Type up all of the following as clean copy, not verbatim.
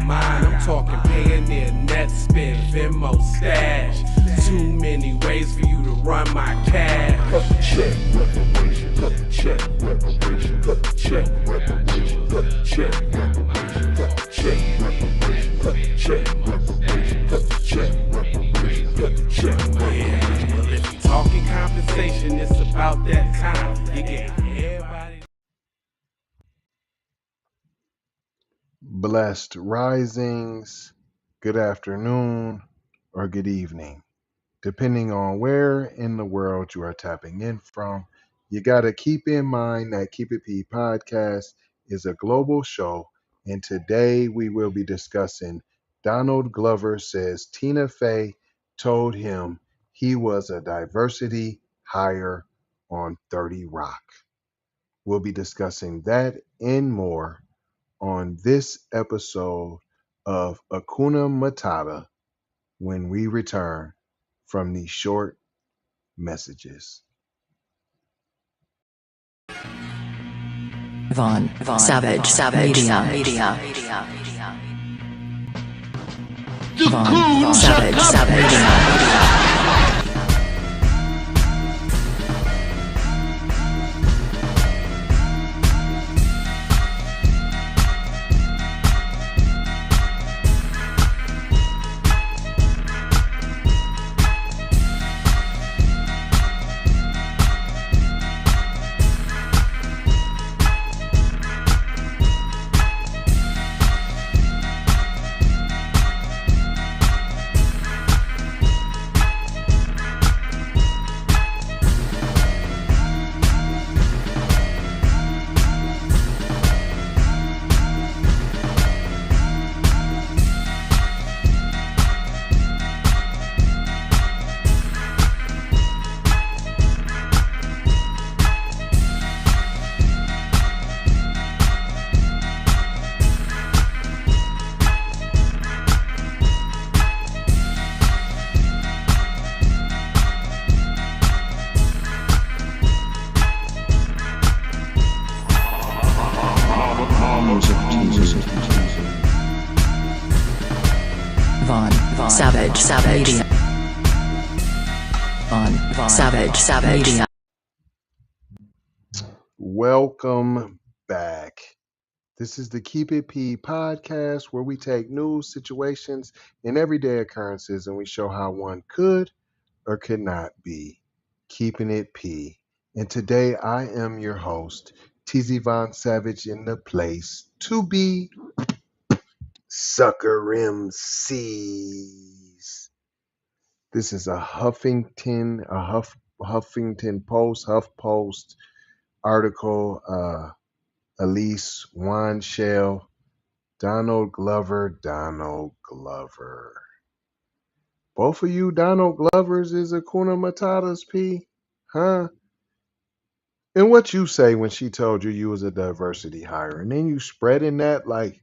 mine. I'm talking Payoneer, Netspin, Venmo, Stash. Too many ways for you to run my cash. Check reparation, check reparation, check reparation, check reparation, check reparation, check reparation, check reparation, check reparation. Well, if you talking compensation, it's about that time. You get everybody. Blessed risings, good afternoon, or good evening, depending on where in the world you are tapping in from. You got to keep in mind that Keep It P podcast is a global show, and today we will be discussing Donald Glover says Tina Fey told him he was a diversity hire on 30 Rock. We'll be discussing that and more on this episode of Hakuna Matata when we return from these short messages. Vaughn Savage Media. Vaughn Savage Media. Vaughn Savage Media. Vaughn Savage Media. Welcome back. This is the Keep It P podcast where we take news, situations, and everyday occurrences and we show how one could or could not be keeping it P. And today I am your host, TZ Von Savage, in the place to be Sucker MCs. This is a Huffington Post, HuffPost article. Elise Wanshell, Donald Glover. Both of you Donald Glovers is Hakuna Matata's P, huh? And what you say when she told you was a diversity hire, and then you spreading that like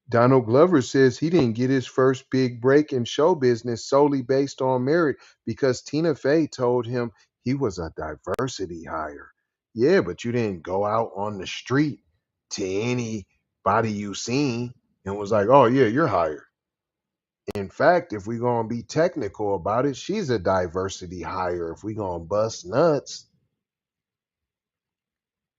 Donald Glover says he didn't get his first big break in show business solely based on merit because Tina Fey told him he was a diversity hire. Yeah, but you didn't go out on the street to anybody you seen and was like, oh yeah, you're hired. In fact, if we're going to be technical about it, she's a diversity hire. If we're going to bust nuts.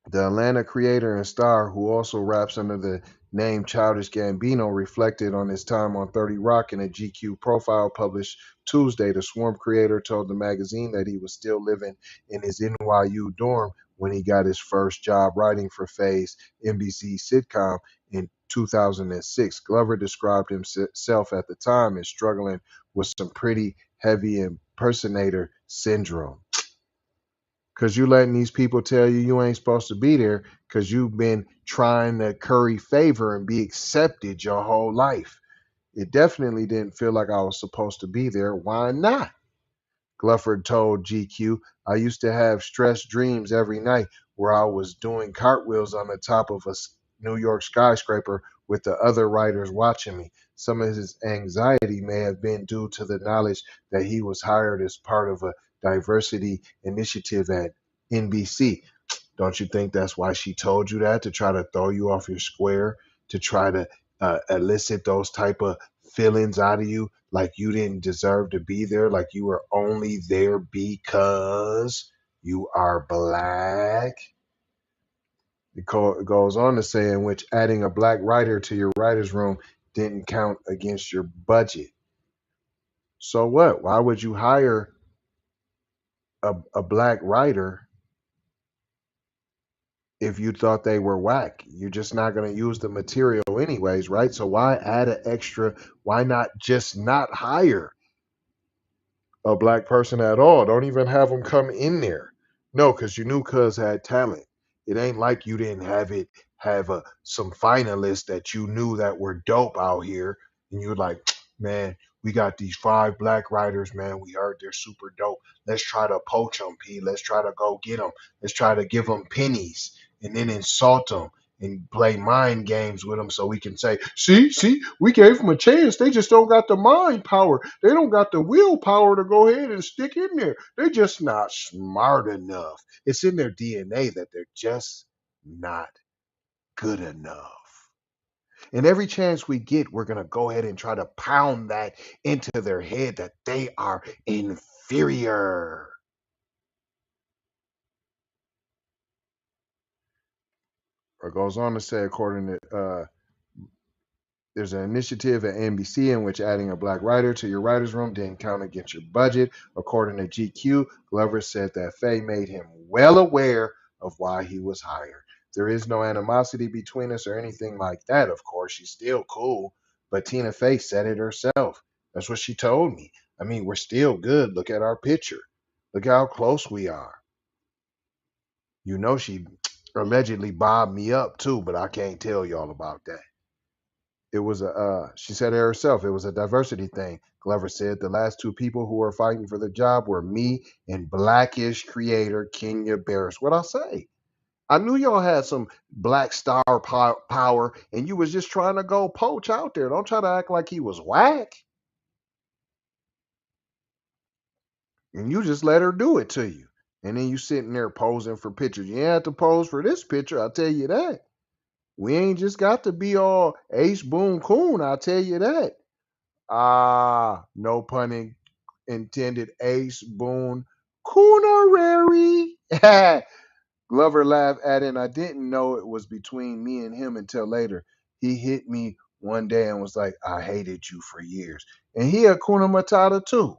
The Atlanta creator and star, who also raps under the name Childish Gambino, reflected on his time on 30 Rock in a GQ profile published Tuesday. The Swarm creator told the magazine that he was still living in his NYU dorm when he got his first job writing for Fey's NBC sitcom in 2006. Glover described himself at the time as struggling with some pretty heavy impersonator syndrome. Because you letting these people tell you ain't supposed to be there because you've been trying to curry favor and be accepted your whole life. It definitely didn't feel like I was supposed to be there. Why not? Glover told GQ, I used to have stressed dreams every night where I was doing cartwheels on the top of a New York skyscraper with the other writers watching me. Some of his anxiety may have been due to the knowledge that he was hired as part of a diversity initiative at NBC. Don't you think that's why she told you that, to try to throw you off your square, to try to elicit those type of feelings out of you, like you didn't deserve to be there, like you were only there because you are black. It goes on to say, in which adding a black writer to your writer's room didn't count against your budget. So what? Why would you hire a black writer if you thought they were whack? You're just not going to use the material anyways, right? So why add an extra? Why not just not hire a black person at all? Don't even have them come in there. No, because you knew Cuz had talent. It ain't like you didn't have some finalists that you knew that were dope out here, and you were like, man, we got these 5 black writers, man. We heard they're super dope. Let's try to poach them, P. Let's try to go get them. Let's try to give them pennies and then insult them and play mind games with them so we can say, see, we gave them a chance. They just don't got the mind power. They don't got the willpower to go ahead and stick in there. They're just not smart enough. It's in their DNA that they're just not good enough. And every chance we get, we're going to go ahead and try to pound that into their head that they are inferior. It goes on to say, according to there's an initiative at NBC in which adding a black writer to your writer's room didn't count against your budget. According to GQ, Glover said that Fey made him well aware of why he was hired. There is no animosity between us or anything like that, of course. She's still cool. But Tina Fey said it herself. That's what she told me. I mean, we're still good. Look at our picture. Look how close we are. You know, she allegedly bobbed me up too, but I can't tell y'all about that. It was she said it herself, it was a diversity thing. Glover said the last 2 people who were fighting for the job were me and blackish creator Kenya Barris. What I say? I knew y'all had some black star power, and you was just trying to go poach out there. Don't try to act like he was whack. And you just let her do it to you. And then you sitting there posing for pictures. You ain't have to pose for this picture, I'll tell you that. We ain't just got to be all Ace Boone Coon, I'll tell you that. No pun intended, Ace Boone Coonerary. Glover laughed at it, and I didn't know it was between me and him until later. He hit me one day and was like, I hated you for years. And he a Kuna Matata too.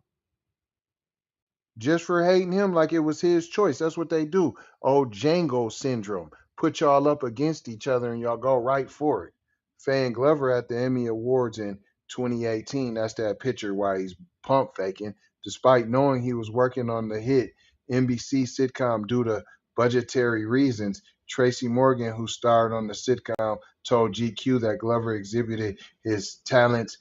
Just for hating him like it was his choice. That's what they do. Oh, Django syndrome. Put y'all up against each other and y'all go right for it. Faye and Glover at the Emmy Awards in 2018. That's that picture while he's pump faking. Despite knowing he was working on the hit NBC sitcom due to budgetary reasons, Tracy Morgan, who starred on the sitcom, told GQ that Glover exhibited his talents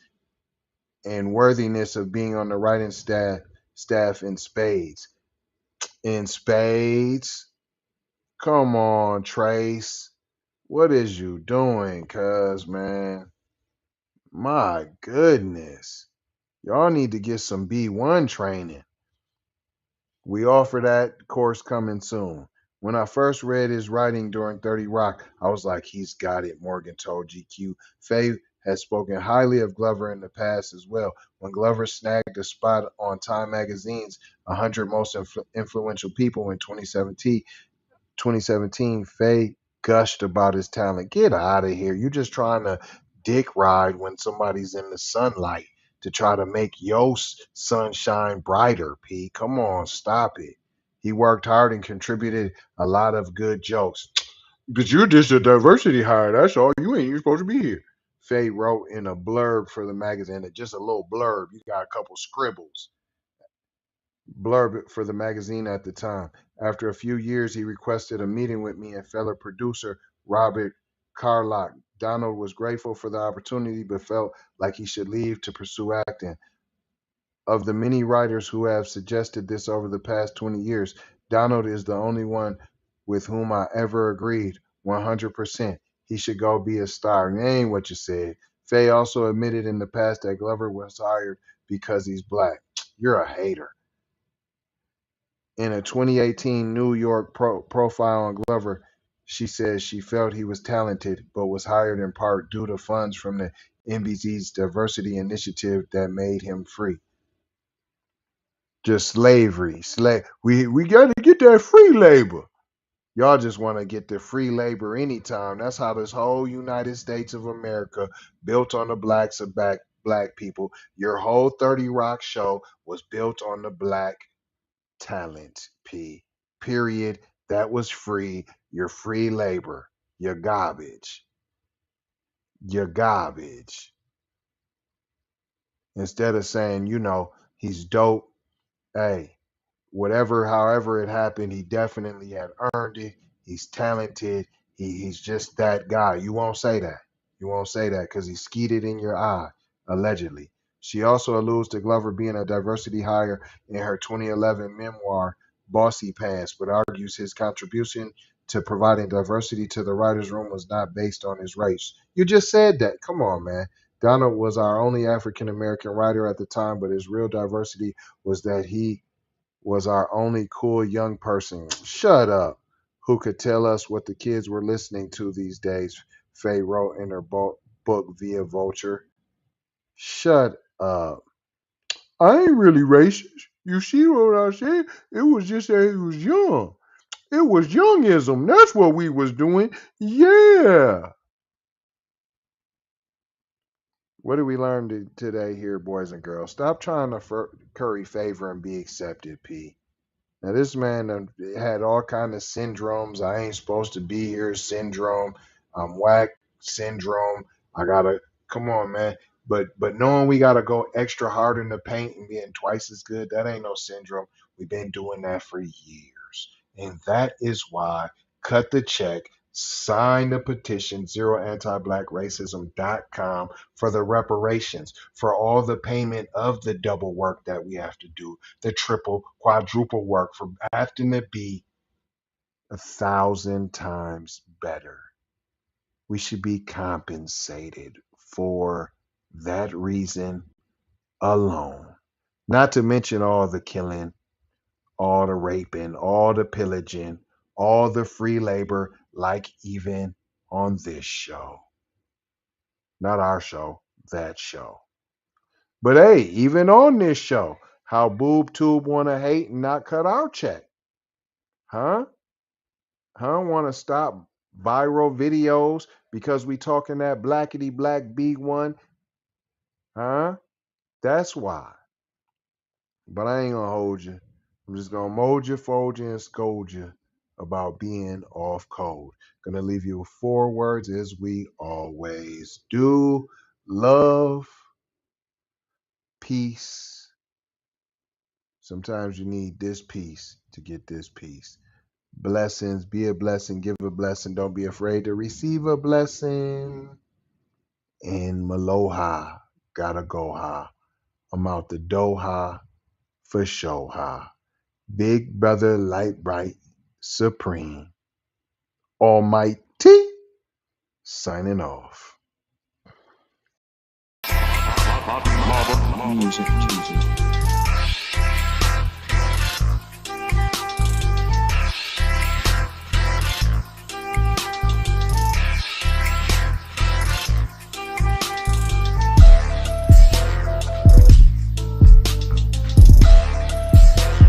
and worthiness of being on the writing staff in spades. In spades? Come on, Trace. What is you doing, cuz, man? My goodness. Y'all need to get some B1 training. We offer that course coming soon. When I first read his writing during 30 Rock, I was like, he's got it, Morgan told GQ. Faye has spoken highly of Glover in the past as well. When Glover snagged a spot on Time Magazine's 100 Most Influential People in 2017, Faye gushed about his talent. Get out of here. You're just trying to dick ride when somebody's in the sunlight to try to make your sunshine brighter, P. Come on, stop it. He worked hard and contributed a lot of good jokes. But you're just a diversity hire. That's all. You ain't even supposed to be here. Faye wrote in a blurb for the magazine, just a little blurb. You got a couple scribbles. Blurb for the magazine at the time. After a few years, he requested a meeting with me and fellow producer Robert Carlock. Donald was grateful for the opportunity, but felt like he should leave to pursue acting. Of the many writers who have suggested this over the past 20 years, Donald is the only one with whom I ever agreed 100%. He should go be a star. It ain't what you said. Faye also admitted in the past that Glover was hired because he's black. You're a hater. In a 2018 New York profile on Glover, She says she felt he was talented, but was hired in part due to funds from the NBC's diversity initiative that made him free. Just slavery. We got to get that free labor. Y'all just want to get the free labor anytime. That's how this whole United States of America built on the blacks of black people. Your whole 30 Rock show was built on the black talent, P. Period. That was free. You're free labor. You're garbage. You're garbage. Instead of saying, he's dope. Hey, however it happened, he definitely had earned it. He's talented. He's just that guy. You won't say that. You won't say that because he skeeted in your eye, allegedly. She also alludes to Glover being a diversity hire in her 2011 memoir, Bossy Pants, but argues his contribution to providing diversity to the writer's room was not based on his race. You just said that. Come on, man. Donald was our only African American writer at the time, but his real diversity was that he was our only cool young person. Shut up. Who could tell us what the kids were listening to these days, Faye wrote in her book via Vulture. Shut up. I ain't really racist. You see what I said? It was just that he was young. It was youngism. That's what we was doing. Yeah. What did we learn today here, boys and girls? Stop trying to curry favor and be accepted, P. Now, this man had all kind of syndromes. I ain't supposed to be here syndrome. I'm whack syndrome. Come on, man. But knowing we got to go extra hard in the paint and being twice as good, that ain't no syndrome. We've been doing that for years. And that is why cut the check, sign the petition, zeroantiblackracism.com for the reparations, for all the payment of the double work that we have to do, the triple, quadruple work for having to be 1,000 times better. We should be compensated for that reason alone. Not to mention all the killing, all the raping, all the pillaging, all the free labor, like even on this show. Not our show, that show. But hey, even on this show, how Boob Tube want to hate and not cut our check. Huh? Want to stop viral videos because we talking that blackity black B1? Huh? That's why. But I ain't gonna hold you. I'm just gonna mold you, fold you, and scold you about being off code. Gonna leave you with 4 words as we always do. Love, peace. Sometimes you need this peace to get this peace. Blessings, be a blessing, give a blessing. Don't be afraid to receive a blessing. And Maloha, gotta go ha. I'm out the Doha for show ha. Big brother, light bright, supreme, almighty, signing off. Music, Jesus.